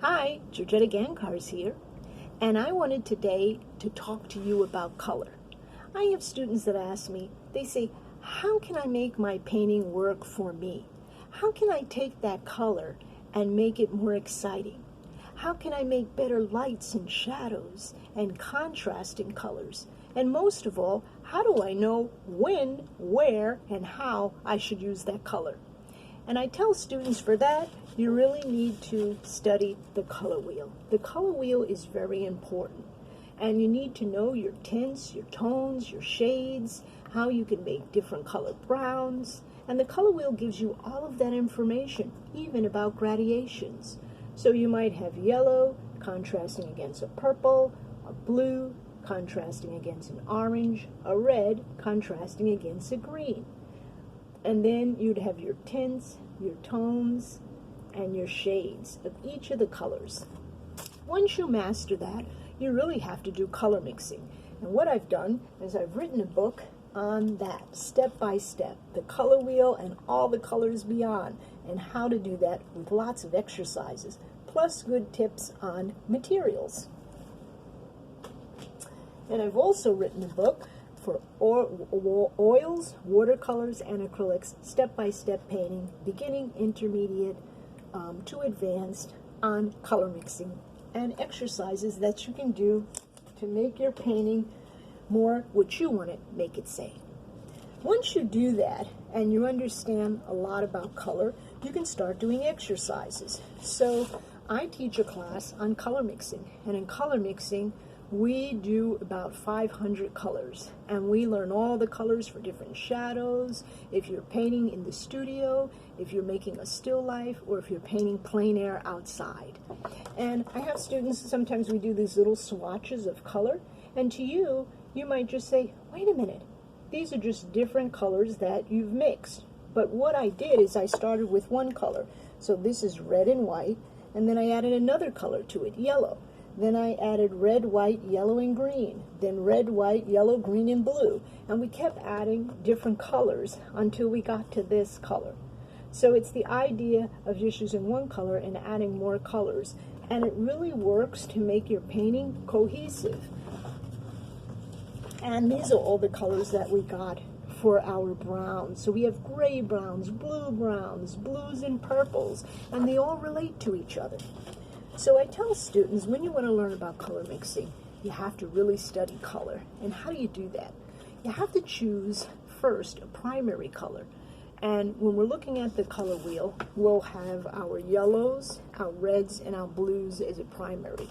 Hi, Georgetta Gankars here, and I wanted today to talk to you about color. I have students that ask me, they say, how can I make my painting work for me? How can I take that color and make it more exciting? How can I make better lights and shadows and contrasting colors? And most of all, how do I know when, where, and how I should use that color? And I tell students for that, you really need to study the color wheel. The color wheel is very important. And you need to know your tints, your tones, your shades, how you can make different color browns. And the color wheel gives you all of that information, even about gradations. So you might have yellow contrasting against a purple, a blue contrasting against an orange, a red contrasting against a green. And then you'd have your tints, your tones, and your shades of each of the colors. Once you master that, you really have to do color mixing. And what I've done is I've written a book on that, step by step, the color wheel and all the colors beyond, and how to do that with lots of exercises, plus good tips on materials. And I've also written a book for oils, watercolors, and acrylics, step-by-step painting, beginning, intermediate, to advanced, on color mixing, and exercises that you can do to make your painting more what you want to make it say. Once you do that, and you understand a lot about color, you can start doing exercises. So I teach a class on color mixing, and in color mixing, we do about 500 colors, and we learn all the colors for different shadows, if you're painting in the studio, if you're making a still life, or if you're painting plein air outside. And I have students, sometimes we do these little swatches of color, and to you, you might just say, wait a minute, these are just different colors that you've mixed. But what I did is I started with one color. So this is red and white, and then I added another color to it, yellow. Then I added red, white, yellow, and green. Then red, white, yellow, green, and blue. And we kept adding different colors until we got to this color. So it's the idea of just using one color and adding more colors. And it really works to make your painting cohesive. And these are all the colors that we got for our browns. So we have gray browns, blues, and purples. And they all relate to each other. So I tell students, when you want to learn about color mixing, you have to really study color. And how do you do that? You have to choose first a primary color. And when we're looking at the color wheel, we'll have our yellows, our reds, and our blues as a primary.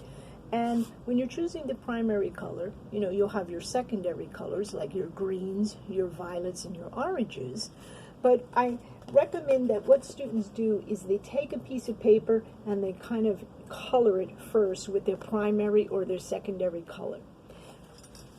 And when you're choosing the primary color, you'll have your secondary colors like your greens, your violets, and your oranges. But I recommend that what students do is they take a piece of paper and they kind of color it first with their primary or their secondary color.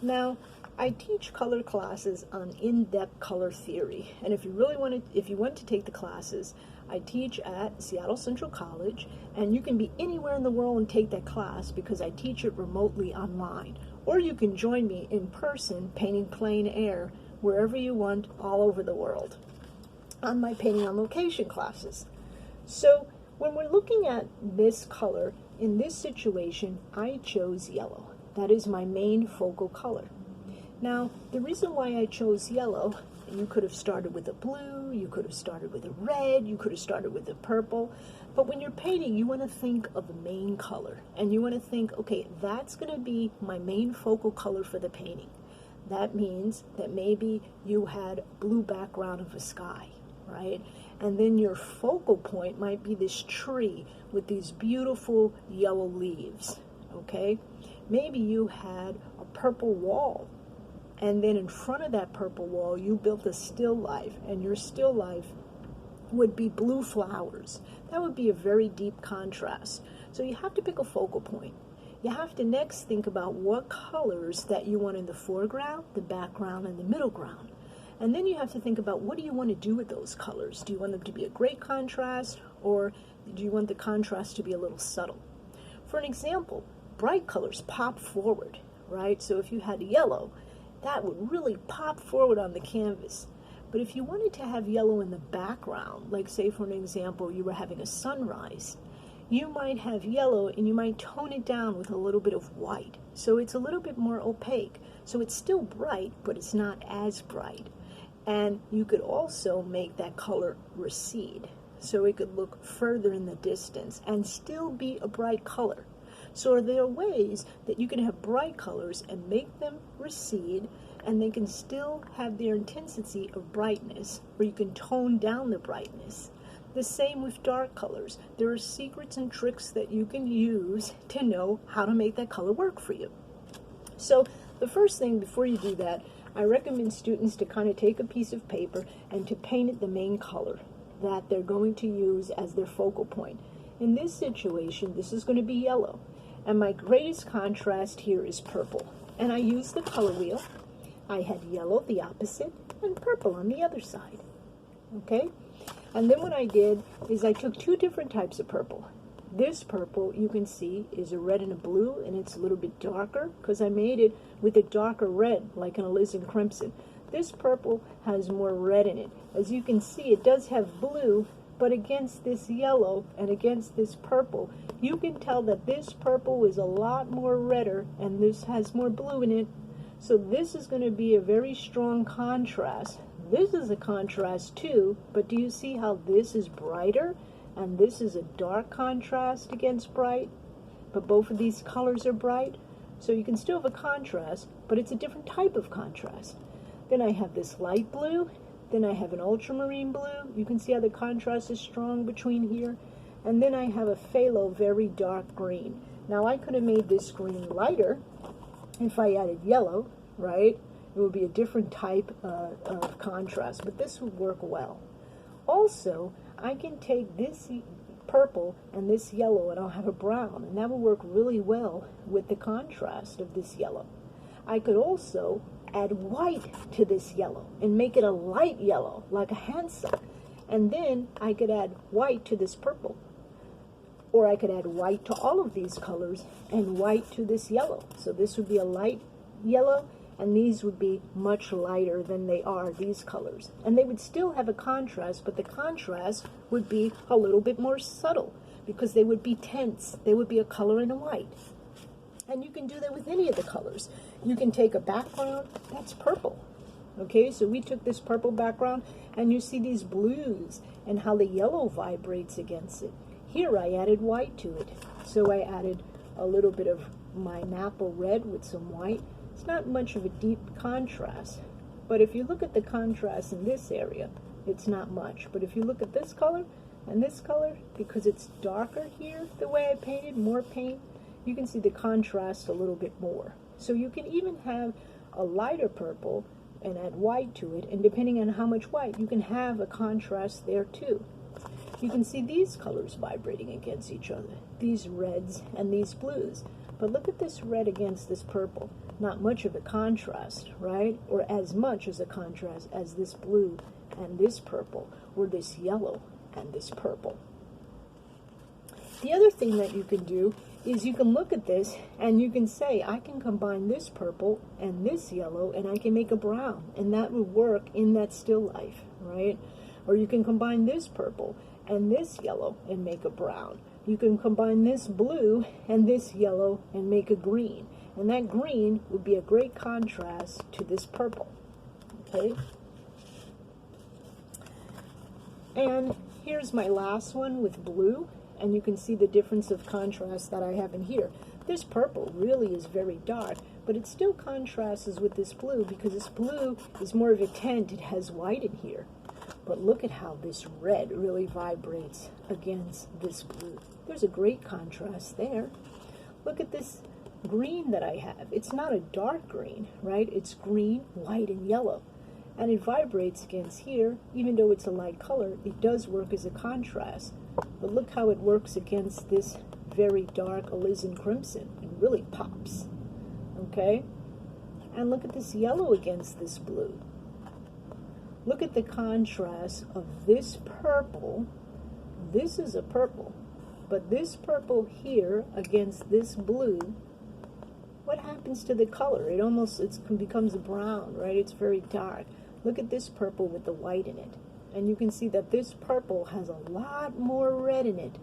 Now, I teach color classes on in-depth color theory, and if you want to take the classes, I teach at Seattle Central College, and you can be anywhere in the world and take that class because I teach it remotely online. Or you can join me in person painting plein air wherever you want all over the world on my painting on location classes. So when we're looking at this color, in this situation, I chose yellow. That is my main focal color. Now, the reason why I chose yellow, you could have started with a blue, you could have started with a red, you could have started with a purple, but when you're painting, you want to think of the main color, and you want to think, okay, that's going to be my main focal color for the painting. That means that maybe you had a blue background of a sky, right? And then your focal point might be this tree with these beautiful yellow leaves, okay? Maybe you had a purple wall, and then in front of that purple wall, you built a still life, and your still life would be blue flowers. That would be a very deep contrast. So you have to pick a focal point. You have to next think about what colors that you want in the foreground, the background, and the middle ground. And then you have to think about what do you want to do with those colors? Do you want them to be a great contrast, or do you want the contrast to be a little subtle? For an example, bright colors pop forward, right? So if you had yellow, that would really pop forward on the canvas. But if you wanted to have yellow in the background, like say for an example, you were having a sunrise, you might have yellow and you might tone it down with a little bit of white. So it's a little bit more opaque. So it's still bright, but it's not as bright. And you could also make that color recede. So it could look further in the distance and still be a bright color. So there are ways that you can have bright colors and make them recede, and they can still have their intensity of brightness, or you can tone down the brightness. The same with dark colors. There are secrets and tricks that you can use to know how to make that color work for you. So the first thing before you do that, I recommend students to kind of take a piece of paper and to paint it the main color that they're going to use as their focal point. In this situation, this is going to be yellow. And my greatest contrast here is purple. And I used the color wheel. I had yellow, the opposite, and purple on the other side. Okay? And then what I did is I took two different types of purple. This purple, you can see, is a red and a blue, and it's a little bit darker because I made it with a darker red, like an alizarin crimson. This purple has more red in it. As you can see, it does have blue, but against this yellow and against this purple, you can tell that this purple is a lot more redder and this has more blue in it. So this is going to be a very strong contrast. This is a contrast too, but do you see how this is brighter and this is a dark contrast against bright? But both of these colors are bright. So you can still have a contrast, but it's a different type of contrast. Then I have this light blue. Then I have an ultramarine blue. You can see how the contrast is strong between here. And then I have a phthalo, very dark green. Now I could have made this green lighter if I added yellow, right? It would be a different type of contrast, but this would work well. Also, I can take this purple and this yellow and I'll have a brown, and that will work really well with the contrast of this yellow. I could also add white to this yellow and make it a light yellow, like a Hansa. And then I could add white to this purple. Or I could add white to all of these colors and white to this yellow. So this would be a light yellow, and these would be much lighter than they are, these colors. And they would still have a contrast, but the contrast would be a little bit more subtle because they would be tints. They would be a color and a white. And you can do that with any of the colors. You can take a background, that's purple. Okay, so we took this purple background, and you see these blues and how the yellow vibrates against it. Here I added white to it. So I added a little bit of my maple red with some white. It's not much of a deep contrast. But if you look at the contrast in this area, it's not much. But if you look at this color and this color, because it's darker here, the way I painted, more paint, you can see the contrast a little bit more. So you can even have a lighter purple and add white to it, and depending on how much white, you can have a contrast there too. You can see these colors vibrating against each other, these reds and these blues. But look at this red against this purple. Not much of a contrast, right? Or as much as a contrast as this blue and this purple, or this yellow and this purple. The other thing that you can do is you can look at this and you can say, I can combine this purple and this yellow and I can make a brown, and that would work in that still life, right? Or you can combine this purple and this yellow and make a brown. You can combine this blue and this yellow and make a green, and that green would be a great contrast to this purple, okay? And here's my last one with blue. And you can see the difference of contrast that I have in here. This purple really is very dark, but it still contrasts with this blue because this blue is more of a tint. It has white in here. But look at how this red really vibrates against this blue. There's a great contrast there. Look at this green that I have. It's not a dark green, right? It's green, white, and yellow. And it vibrates against here. Even though it's a light color, it does work as a contrast. But look how it works against this very dark alizarin crimson. It really pops, okay? And look at this yellow against this blue. Look at the contrast of this purple. This is a purple, but this purple here against this blue, what happens to the color? It becomes a brown, right? It's very dark. Look at this purple with the white in it. And you can see that this purple has a lot more red in it,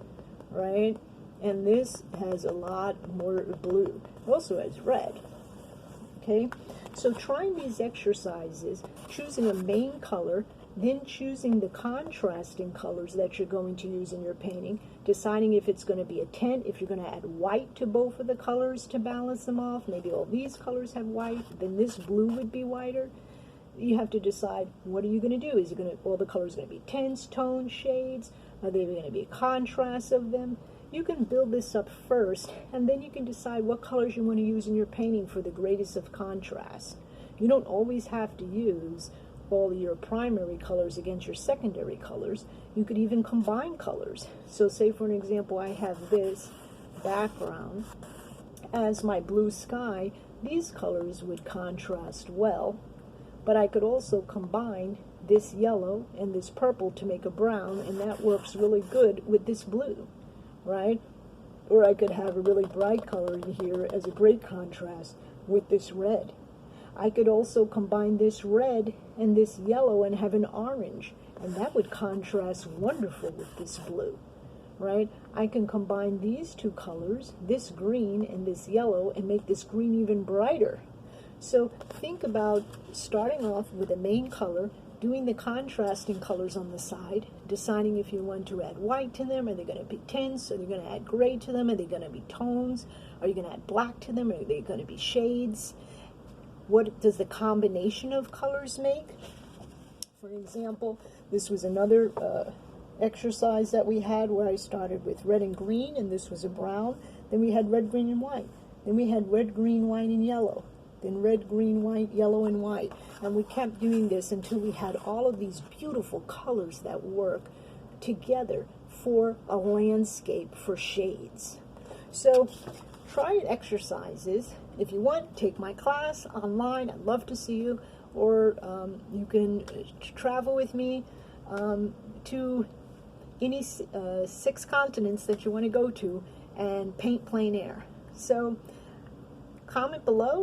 right? and this has a lot more blue. It also has red. Okay, so trying these exercises, choosing a main color, then choosing the contrasting colors that you're going to use in your painting, deciding if it's going to be a tint, if you're going to add white to both of the colors to balance them off. Maybe all these colors have white, then this blue would be whiter. You have to decide, what are you going to do? Is it going to, all the colors going to be tints, tones, shades? Are they going to be a contrast of them? You can build this up first, and then you can decide what colors you want to use in your painting for the greatest of contrast. You don't always have to use all your primary colors against your secondary colors. You could even combine colors. So say for an example, I have this background as my blue sky. These colors would contrast well, but I could also combine this yellow and this purple to make a brown, and that works really good with this blue, right? Or I could have a really bright color in here as a great contrast with this red. I could also combine this red and this yellow and have an orange, and that would contrast wonderful with this blue, right? I can combine these two colors, this green and this yellow, and make this green even brighter. So think about starting off with a main color, doing the contrasting colors on the side, deciding if you want to add white to them. Are they going to be tints? Are you going to add gray to them? Are they going to be tones? Are you going to add black to them? Are they going to be shades? What does the combination of colors make? For example, this was another exercise that we had where I started with red and green, and this was a brown. Then we had red, green, and white. Then we had red, green, white, and yellow. Then red, green, white, yellow, and white. And we kept doing this until we had all of these beautiful colors that work together for a landscape for shades. So try exercises. If you want, take my class online. I'd love to see you. Or you can travel with me to any 6 continents that you want to go to and paint plein air. So comment below